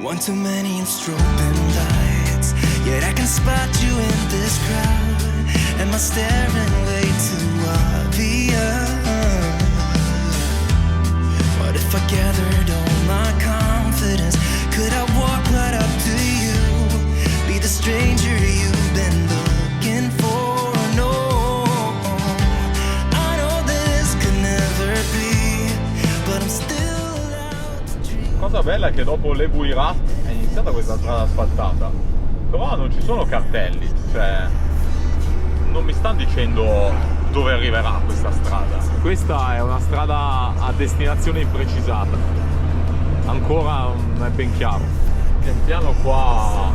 One too many and strobing lights, yet I can spot you in this crowd. Am I staring way too obvious? What if I gathered all my confidence? Could I walk right up to you? Be the stranger you've been looking for? No, I know this could never be, but I'm still allowed to dream. Cosa bella è che dopo le Buirat è iniziata questa strada asfaltata, però non ci sono cartelli, cioè non mi stanno dicendo dove arriverà questa strada. Questa è una strada a destinazione imprecisata, ancora non è ben chiaro. Pian piano qua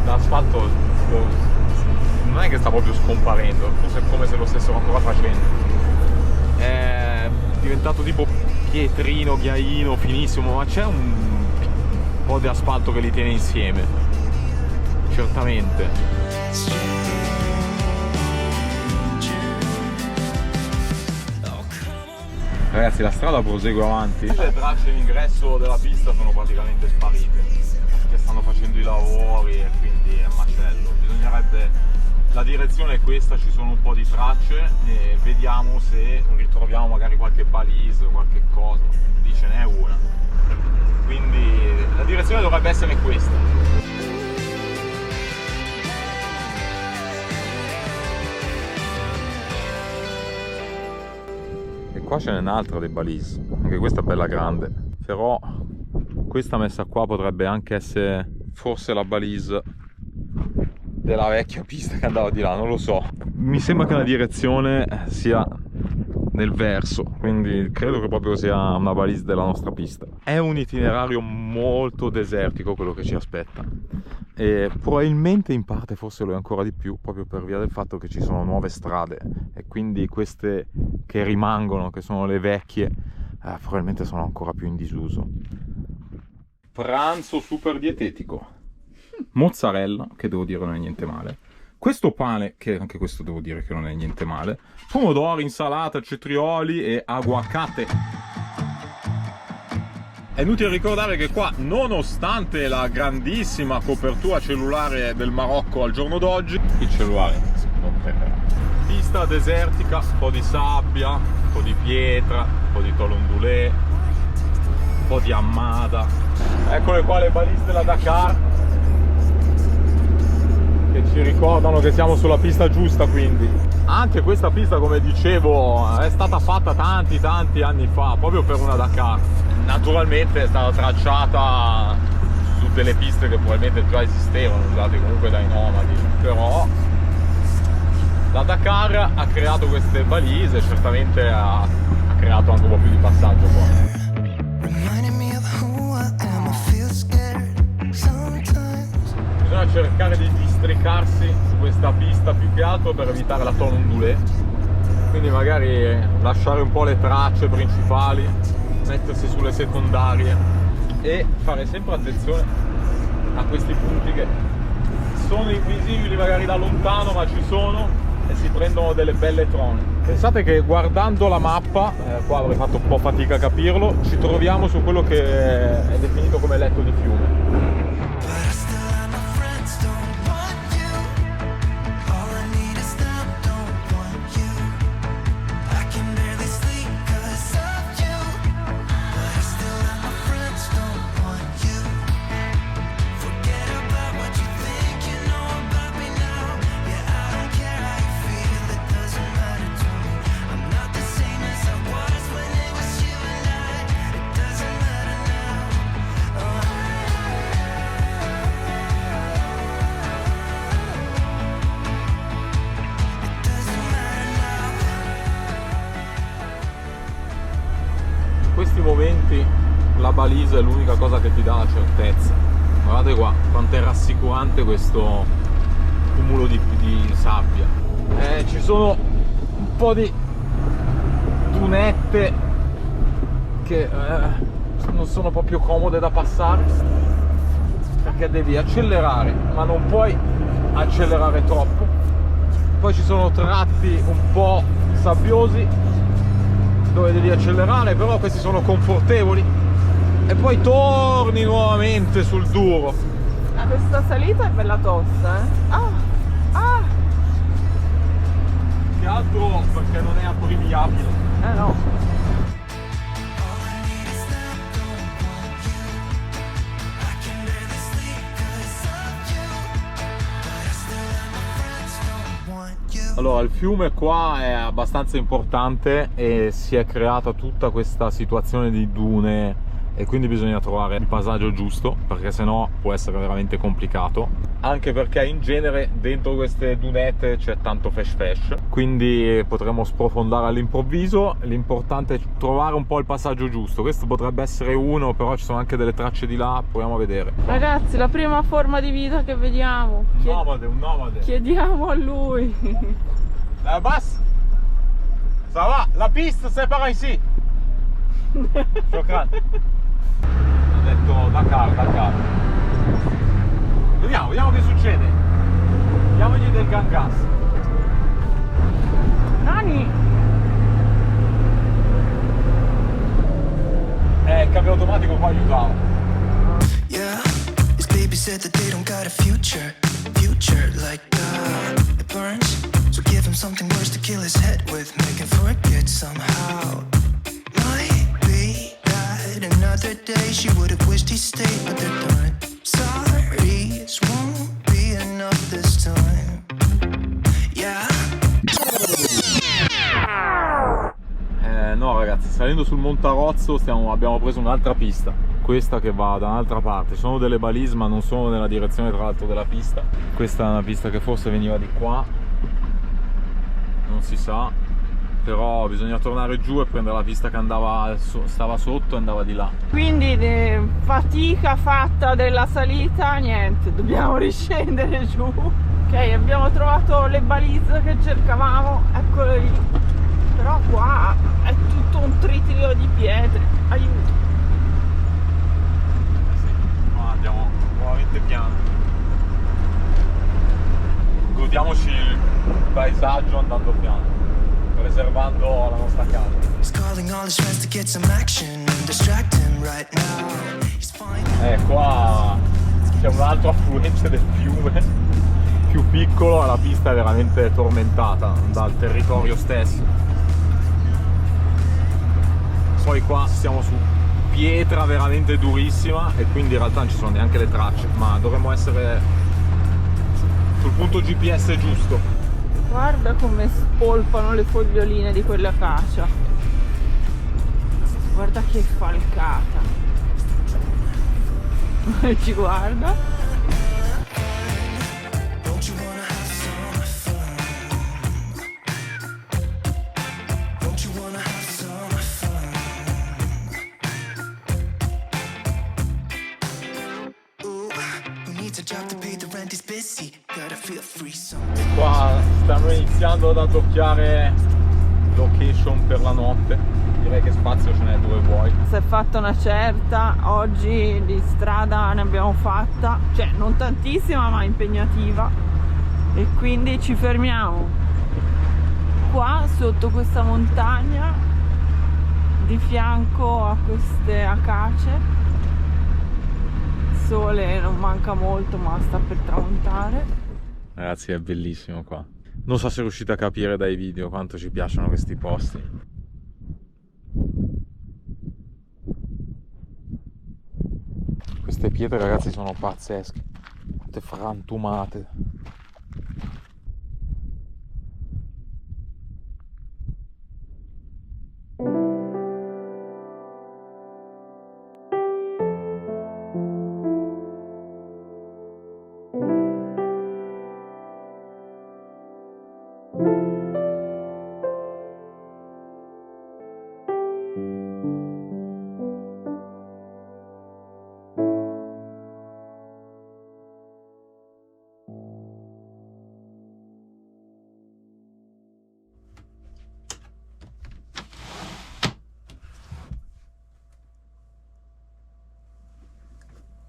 l'asfalto non è che sta proprio scomparendo, forse è come se lo stessero ancora facendo. È diventato tipo pietrino, ghiaino, finissimo, ma c'è un po' di asfalto che li tiene insieme, certamente. Ragazzi, la strada prosegue avanti. Le tracce in ingresso della pista sono praticamente sparite perché stanno facendo i lavori e quindi è macello. Bisognerebbe, la direzione è questa, ci sono un po' di tracce e vediamo se ritroviamo magari qualche balise o qualche cosa. Lì ce n'è una, quindi la direzione dovrebbe essere questa. Qua ce n'è un'altra dei balise, anche questa è bella grande, però questa messa qua potrebbe anche essere forse la balise della vecchia pista che andava di là, non lo so. Mi sembra che la direzione sia nel verso, quindi credo che proprio sia una balise della nostra pista. È un itinerario molto desertico quello che ci aspetta e probabilmente in parte forse lo è ancora di più proprio per via del fatto che ci sono nuove strade e quindi queste che rimangono, che sono le vecchie, probabilmente sono ancora più in disuso. Pranzo super dietetico, mozzarella, che devo dire non è niente male, questo pane, che anche questo devo dire che non è niente male, pomodori, insalata, cetrioli e aguacate. È inutile ricordare che qua, nonostante la grandissima copertura cellulare del Marocco al giorno d'oggi, il cellulare non prenderà. Pista desertica, un po' di sabbia, un po' di pietra, un po' di tôle ondulé, un po' di ammada. Eccole qua le balise della Dakar che ci ricordano che siamo sulla pista giusta, quindi. Anche questa pista, come dicevo, è stata fatta tanti anni fa, proprio per una Dakar. Naturalmente è stata tracciata su delle piste che probabilmente già esistevano, usate comunque dai nomadi, però la Dakar ha creato queste balise e certamente ha creato anche un po' più di passaggio qua. Bisogna cercare di districarsi su questa pista più che altro per evitare la tôle ondulé, quindi magari lasciare un po' le tracce principali, mettersi sulle secondarie e fare sempre attenzione a questi punti che sono invisibili magari da lontano, ma ci sono e si prendono delle belle trone. Pensate che guardando la mappa, qua avrei fatto un po' fatica a capirlo, ci troviamo su quello che è definito come letto di fiume. In questi momenti la balisa è l'unica cosa che ti dà la certezza. Guardate qua quanto è rassicurante questo cumulo di sabbia. Ci sono un po' di dunette che non sono proprio comode da passare, perché devi accelerare ma non puoi accelerare troppo. Poi ci sono tratti un po' sabbiosi dove devi accelerare, però questi sono confortevoli e poi torni nuovamente sul duro. Questa salita è bella tosta, Ah! Che altro perché non è abbreviabile. No. All I need is that don't want you. I can barely sleep 'cause of you, but I still let my friends don't want you. Allora, il fiume qua è abbastanza importante e si è creata tutta questa situazione di dune e quindi bisogna trovare il passaggio giusto, perché sennò può essere veramente complicato, anche perché in genere dentro queste dunette c'è tanto fesh, quindi potremmo sprofondare all'improvviso. L'importante è trovare un po' il passaggio giusto. Questo potrebbe essere uno, però ci sono anche delle tracce di là, proviamo a vedere. Ragazzi, la prima forma di vita che vediamo. Un nomade. Chiediamo a lui. La bas? Ça va? La piste c'est par ici. Shukran. Ho detto Dakar. Vediamo che succede. Diamogli del gangas. Nani! Il cambio automatico qua aiutava. Yeah, his baby said that they don't got a future like it burns. So give him something worse to kill his head with, make him forget somehow. Might be that another day she would have wished he stayed, but they're done. Sorry, this won't be enough this time. Yeah. No ragazzi, salendo sul Montarozzo abbiamo preso un'altra pista, questa che va da un'altra parte. Sono delle balise ma non sono nella direzione tra l'altro della pista. Questa è una pista che forse veniva di qua, non si sa, però bisogna tornare giù e prendere la pista che stava sotto e andava di là. Quindi fatica fatta della salita, niente, dobbiamo riscendere giù. Ok, abbiamo trovato le balise che cercavamo, eccole lì. Però qua è tutto un trittico di pietre, aiuto. Sì, ma andiamo nuovamente piano. Godiamoci il paesaggio andando piano, preservando la nostra casa. He's calling all his friends to get some action and distract him right now. He's fine. Qua c'è un altro affluente del fiume, più piccolo, e la pista è veramente tormentata dal territorio stesso. Poi qua siamo su pietra veramente durissima e quindi in realtà non ci sono neanche le tracce, ma dovremmo essere sul punto GPS giusto. Guarda come spolpano le foglioline di quella acacia. Guarda che falcata. Ci guarda. Don't you wanna have some fun? Don't you wanna have some fun? Ooh, who needs a job to pay the rent? He's busy. Gotta feel free something. Qua stanno iniziando ad addocchiare location per la notte. Direi che spazio ce n'è dove vuoi. Si è fatta una certa, oggi di strada ne abbiamo fatta, cioè non tantissima ma impegnativa, e quindi ci fermiamo qua sotto questa montagna di fianco a queste acace. Il sole non manca molto ma sta per tramontare. Ragazzi, è bellissimo qua. Non so se riuscite a capire dai video quanto ci piacciono questi posti. Queste pietre, ragazzi, sono pazzesche, tutte frantumate.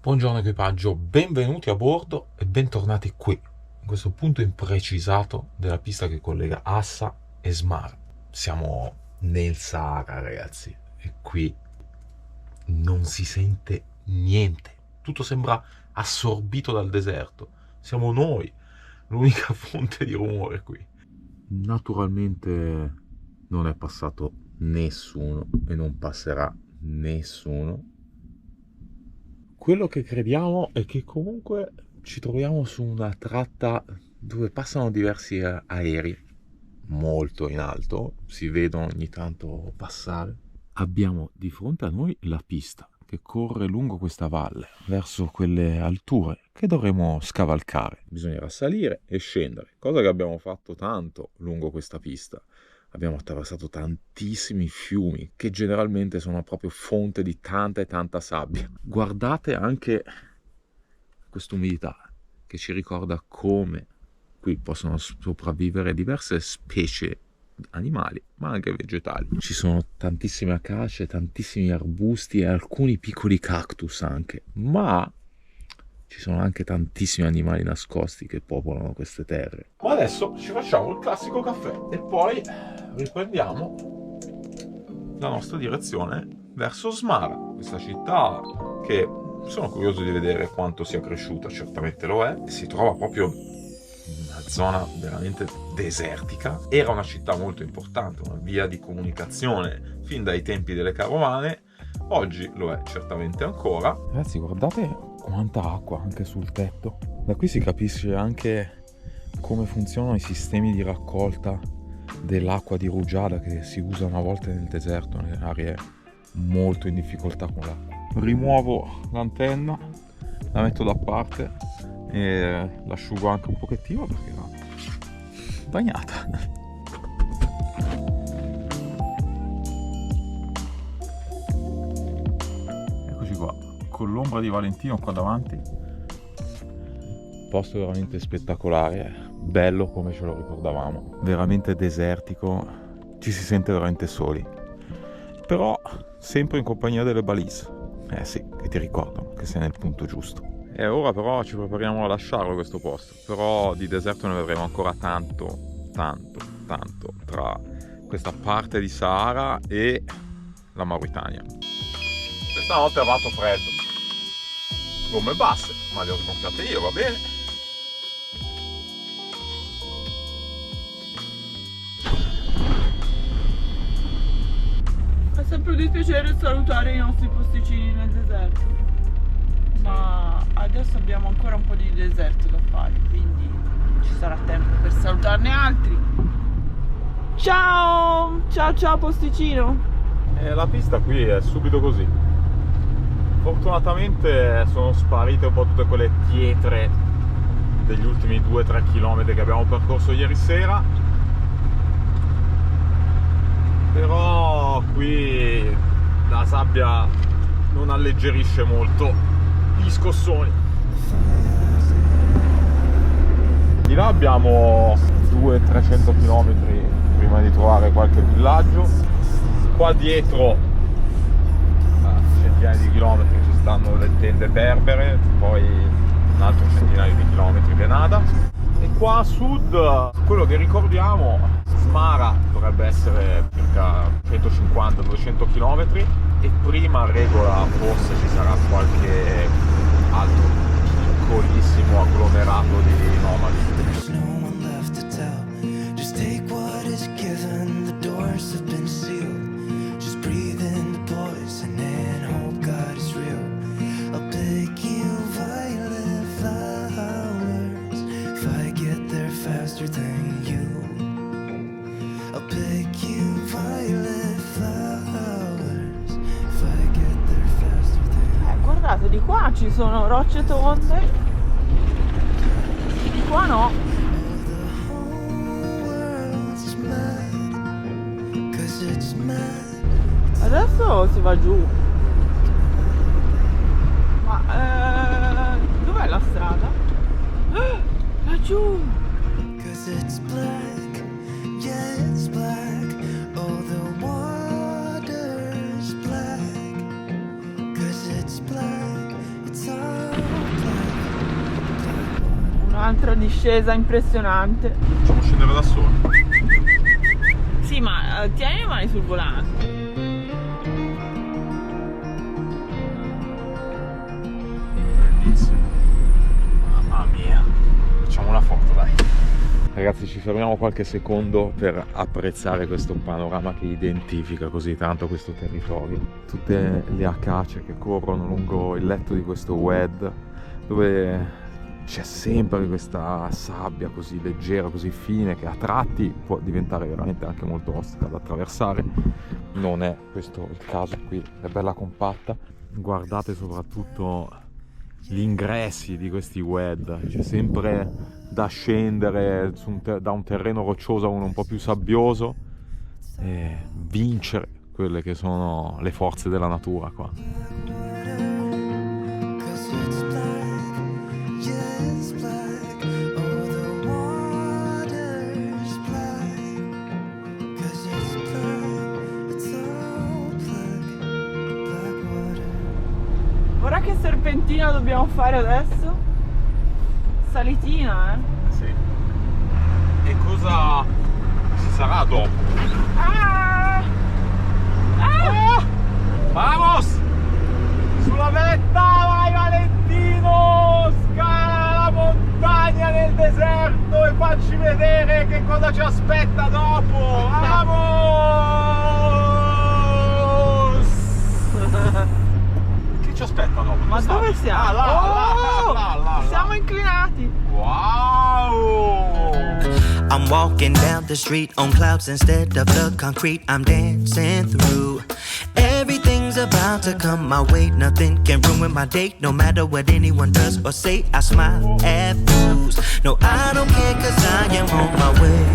Buongiorno equipaggio, benvenuti a bordo e bentornati qui, in questo punto imprecisato della pista che collega Assa e Smara. Siamo nel Sahara, ragazzi, e qui non si sente niente, tutto sembra assorbito dal deserto. Siamo noi l'unica fonte di rumore qui. Naturalmente non è passato nessuno e non passerà nessuno. Quello che crediamo è che comunque ci troviamo su una tratta dove passano diversi aerei molto in alto, si vedono ogni tanto passare. Abbiamo di fronte a noi la pista che corre lungo questa valle verso quelle alture che dovremo scavalcare. Bisognerà salire e scendere, cosa che abbiamo fatto tanto lungo questa pista. Abbiamo attraversato tantissimi fiumi che generalmente sono proprio fonte di tanta e tanta sabbia. Guardate anche quest'umidità che ci ricorda come qui possono sopravvivere diverse specie animali, ma anche vegetali. Ci sono tantissime acacie, tantissimi arbusti e alcuni piccoli cactus anche, ma ci sono anche tantissimi animali nascosti che popolano queste terre. Ma adesso ci facciamo il classico caffè e poi riprendiamo la nostra direzione verso Smara, questa città che sono curioso di vedere quanto sia cresciuta, certamente lo è, si trova proprio in una zona veramente desertica. Era una città molto importante, una via di comunicazione fin dai tempi delle carovane, oggi lo è certamente ancora. Ragazzi, guardate quanta acqua anche sul tetto. Da qui si capisce anche come funzionano i sistemi di raccolta dell'acqua di rugiada che si usano a volte nel deserto, nelle aree molto in difficoltà con l'acqua. Rimuovo l'antenna, la metto da parte e l'asciugo anche un pochettino perché era bagnata. Eccoci qua, con l'ombra di Valentino qua davanti. Posto veramente spettacolare, bello come ce lo ricordavamo, veramente desertico, ci si sente veramente soli, però sempre in compagnia delle balise. Sì, che ti ricordano che sei nel punto giusto. E ora però ci prepariamo a lasciarlo questo posto, però di deserto ne vedremo ancora tanto tra questa parte di Sahara e la Mauritania. Questa notte ha fatto freddo, gomme basse, ma le ho sgonfiate io, va bene. È sempre un dispiacere salutare i nostri posticini nel deserto, ma adesso abbiamo ancora un po' di deserto da fare, quindi ci sarà tempo per salutarne altri. Ciao! Ciao posticino! La pista qui è subito così. Fortunatamente sono sparite un po' tutte quelle pietre degli ultimi 2-3 km che abbiamo percorso ieri sera. Però qui la sabbia non alleggerisce molto gli scossoni. Di là abbiamo 200-300 km prima di trovare qualche villaggio. Qua dietro a centinaia di chilometri ci stanno le tende berbere, poi un altro centinaio di chilometri di nada. E qua a sud, quello che ricordiamo, Smara dovrebbe essere circa 150-200 km e prima a Regola forse ci sarà qualche altro piccolissimo agglomerato di nomadi. There's no one left to tell. Just take what is given. The doors have been sealed. Just breathe in the poison and hope God is real. I'll pick you violet flowers if I get there faster than you. I'll pick you violet flowers if I get there faster than you. Guardate, di qua ci sono rocce tonde, di qua no. The whole world's mad, 'cause it's mad. Adesso si va giù. Ma dov'è la strada? Laggiù! 'Cause it's black, yeah it's black. Oh, the water's black. 'Cause it's black, it's all black. Un'altra discesa impressionante. Facciamo scendere da solo. Sì, ma tieni le mani sul volante. una foto, dai. Ragazzi, ci fermiamo qualche secondo per apprezzare questo panorama che identifica così tanto questo territorio. Tutte le acacie che corrono lungo il letto di questo WED, dove c'è sempre questa sabbia così leggera, così fine, che a tratti può diventare veramente anche molto ostica da attraversare. Non è questo il caso qui, è bella compatta. Guardate soprattutto gli ingressi di questi WED, c'è sempre da scendere da un terreno roccioso a uno un po' più sabbioso e vincere quelle che sono le forze della natura qua. Ora che serpentina dobbiamo fare adesso? Salitina, Sì. E cosa ci sarà dopo? Ah! Ah! Vamos! Sulla vetta, vai Valentino! Scala la montagna nel deserto e facci vedere che cosa ci aspetta dopo! Vamos! Che ci aspetta dopo? Ma dove siamo? Là. Siamo inclinati! Wow! I'm walking down the street on clouds instead of the concrete I'm dancing through. Everything's about to come my way, nothing can ruin my day. No matter what anyone does or say, I smile at fools. No, I don't care cause I am on my way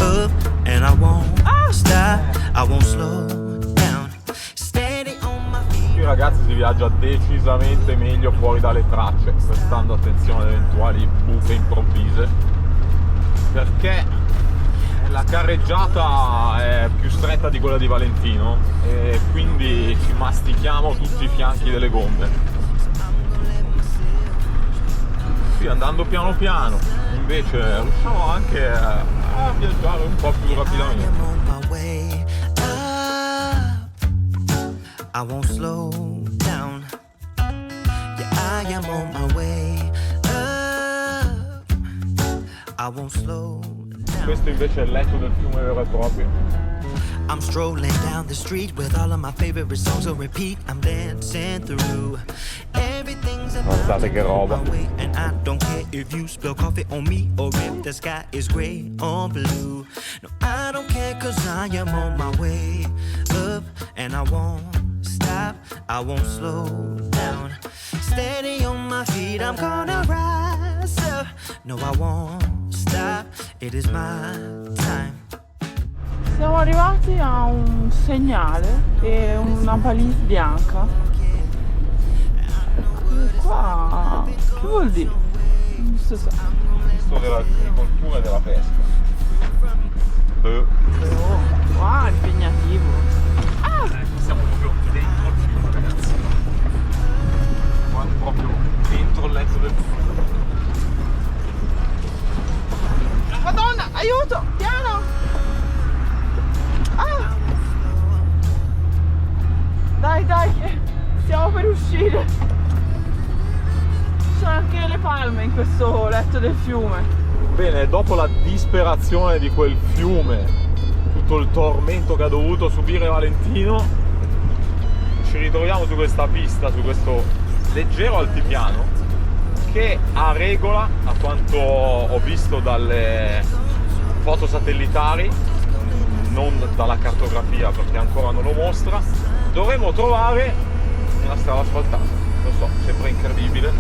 up and I won't stop, I won't slow down. Steady on my feet. Qui ragazzi si viaggia decisamente meglio fuori dalle tracce, prestando attenzione ad eventuali buche improvvise, perché la carreggiata è più stretta di quella di Valentino e quindi ci mastichiamo tutti i fianchi delle gomme. Qui andando piano piano invece riusciamo anche a viaggiare un po' più rapidamente. I won't slow down. Yeah, I am on my way up. I won't slow down. Questo invece è il letto del fiume vero e proprio. I'm strolling down the street with all of my favorite songs on repeat. I'm dancing through. Everything's Guardate che roba. my way, and I don't care if you spill coffee on me or if the sky is gray or blue. No, I don't care cause I am on my way up and I won't stop, I won't slow down. Steady on my feet, I'm gonna rise up. No, I won't stop, it is my time. Siamo arrivati a un segnale e una balise bianca. E qua che vuol dire? Non si sa. Questo dell'agricoltura e della pesca. Qua è impegnativo. Siamo proprio dentro il fiume, ragazzi. Qua è proprio dentro il letto del fiume. Madonna, aiuto! Piano! Ah! Dai, che stiamo per uscire. Ci sono anche le palme in questo letto del fiume. Bene, dopo la disperazione di quel fiume, tutto il tormento che ha dovuto subire Valentino, ci ritroviamo su questa pista, su questo leggero altipiano che a regola, a quanto ho visto dalle foto satellitari, non dalla cartografia perché ancora non lo mostra, dovremmo trovare una strada asfaltata. Lo so, sembra incredibile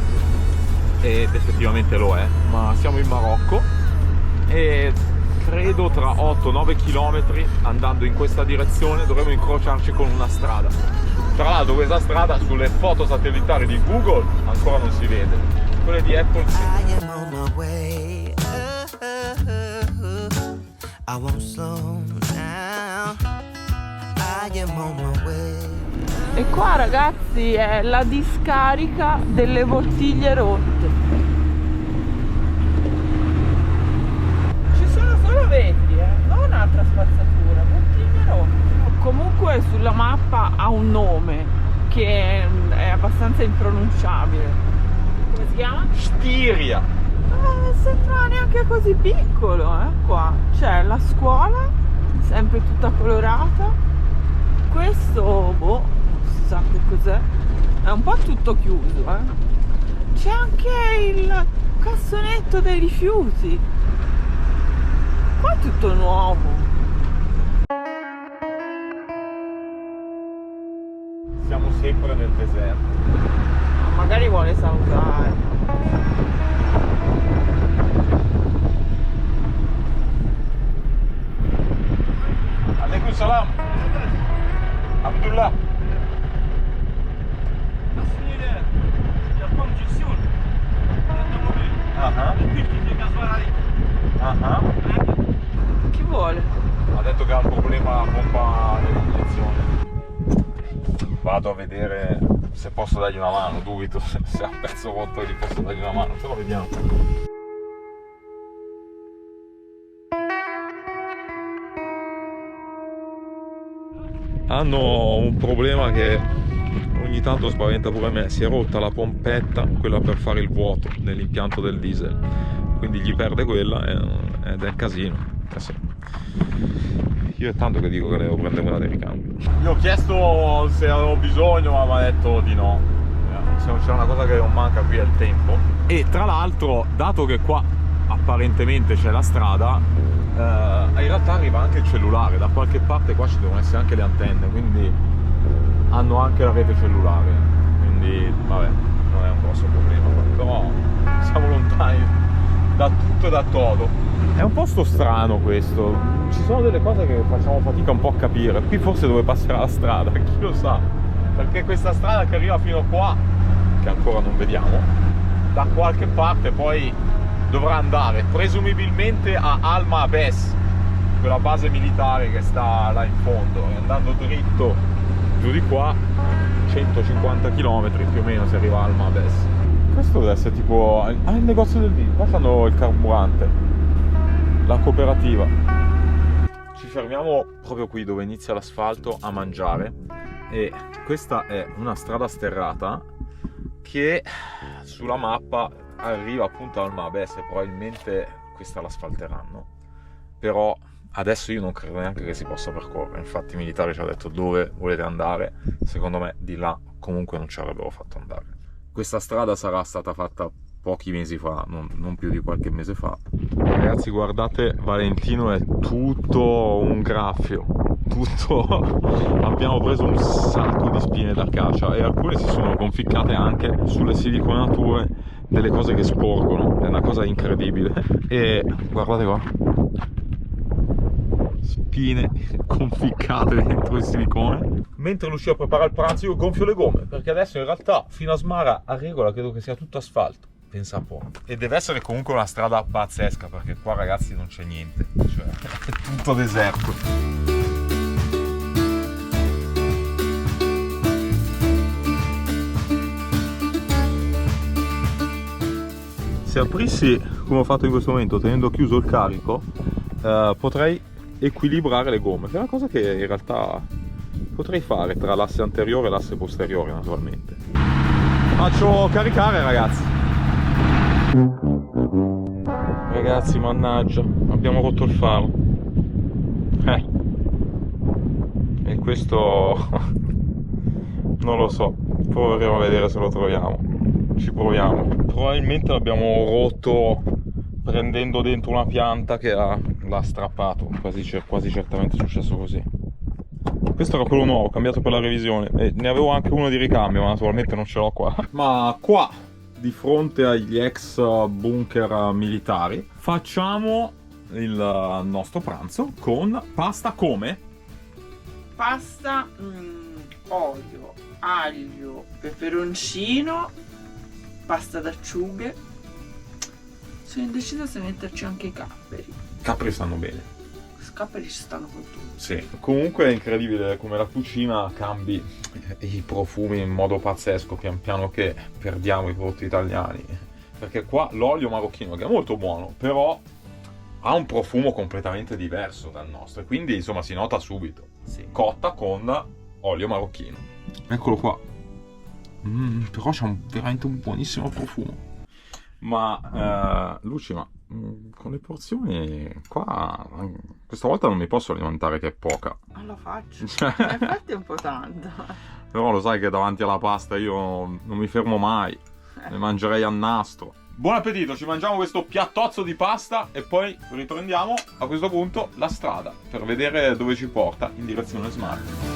ed effettivamente lo è, ma siamo in Marocco e credo tra 8-9 km andando in questa direzione dovremo incrociarci con una strada. Tra l'altro questa strada sulle foto satellitari di Google ancora non si vede, quelle di Apple sì. I am on my way up. I won't slow down. I am on my way. E qua ragazzi è la discarica delle bottiglie rotte. Ci sono solo venti, non altra spazzatura, bottiglie rotte. Comunque sulla mappa ha un nome che è abbastanza impronunciabile. Come si chiama? Stiria. Sembra neanche così piccolo, qua. C'è la scuola, sempre tutta colorata. Questo, boh, non si sa che cos'è. È un po' tutto chiuso, C'è anche il cassonetto dei rifiuti. Qua è tutto nuovo. Siamo sempre nel deserto. Magari vuole salutare. Alaikum salam. Abdullah. Chi vuole? Ha detto che ha un problema la pompa dell'iniezione. Vado a vedere se posso dargli una mano, dubito se ha un pezzo rotto e gli posso dargli una mano, però vediamo. Hanno un problema che ogni tanto spaventa pure me, si è rotta la pompetta, quella per fare il vuoto nell'impianto del diesel, quindi gli perde quella ed è un casino. Io è tanto che dico che devo prendere una dei ricambi. Io ho chiesto se avevo bisogno, ma mi ha detto di no. Se c'è una cosa che non manca qui è il tempo. E tra l'altro, dato che qua apparentemente c'è la strada, in realtà arriva anche il cellulare. Da qualche parte qua ci devono essere anche le antenne, quindi hanno anche la rete cellulare. Quindi vabbè, non è un grosso problema. Però siamo lontani da tutto e da todo. È un posto strano questo, ci sono delle cose che facciamo fatica un po' a capire. Qui forse dove passerà la strada, chi lo sa, perché questa strada che arriva fino qua, che ancora non vediamo, da qualche parte poi dovrà andare presumibilmente a Alma Abes, quella base militare che sta là in fondo, e andando dritto giù di qua 150 km più o meno si arriva a Alma Abes. Questo deve essere tipo il negozio del vino, qua fanno il carburante, la cooperativa. Ci fermiamo proprio qui dove inizia l'asfalto a mangiare, e questa è una strada sterrata che sulla mappa arriva appunto al Mabes e probabilmente questa l'asfalteranno, però adesso io non credo neanche che si possa percorrere. Infatti i militari ci hanno detto dove volete andare, secondo me di là comunque non ci avrebbero fatto andare. Questa strada sarà stata fatta pochi mesi fa, non più di qualche mese fa. Ragazzi, guardate, Valentino è tutto un graffio, tutto. Abbiamo preso un sacco di spine d'acacia e alcune si sono conficcate anche sulle siliconature delle cose che sporgono, è una cosa incredibile. E guardate qua, spine conficcate dentro il silicone. Mentre Lucia prepara il pranzo io gonfio le gomme, perché adesso in realtà fino a Smara a regola credo che sia tutto asfalto, pensa un po'. E deve essere comunque una strada pazzesca, perché qua ragazzi non c'è niente, cioè è tutto deserto. Se aprissi come ho fatto in questo momento tenendo chiuso il carico, potrei equilibrare le gomme, che è una cosa che in realtà potrei fare tra l'asse anteriore e l'asse posteriore, naturalmente. Faccio caricare, ragazzi. Ragazzi, mannaggia, abbiamo rotto il faro. E questo non lo so, proveremo a vedere se lo troviamo. Ci proviamo. Probabilmente l'abbiamo rotto prendendo dentro una pianta che l'ha strappato, quasi certamente è successo così. Questo era quello nuovo, cambiato per la revisione, e ne avevo anche uno di ricambio, ma naturalmente non ce l'ho qua. Ma qua, di fronte agli ex bunker militari, facciamo il nostro pranzo con pasta come? Pasta, olio, aglio, peperoncino, pasta d'acciughe. Sono indecisa se metterci anche i capperi. I capperi stanno bene. I capperi ci stanno con tutto. Sì, comunque è incredibile come la cucina cambi i profumi in modo pazzesco pian piano che perdiamo i prodotti italiani. Perché qua l'olio marocchino, che è molto buono, però ha un profumo completamente diverso dal nostro, e quindi insomma si nota subito. Sì. Cotta con olio marocchino. Eccolo qua. Però c'ha veramente un buonissimo profumo. Ma Luci, ma con le porzioni qua questa volta non mi posso alimentare che è poca. Non lo faccio. In effetti è un po' tanto. Però lo sai che davanti alla pasta io non mi fermo mai. Ne mangerei a nastro. Buon appetito, ci mangiamo questo piattozzo di pasta e poi riprendiamo a questo punto la strada per vedere dove ci porta in direzione Smart.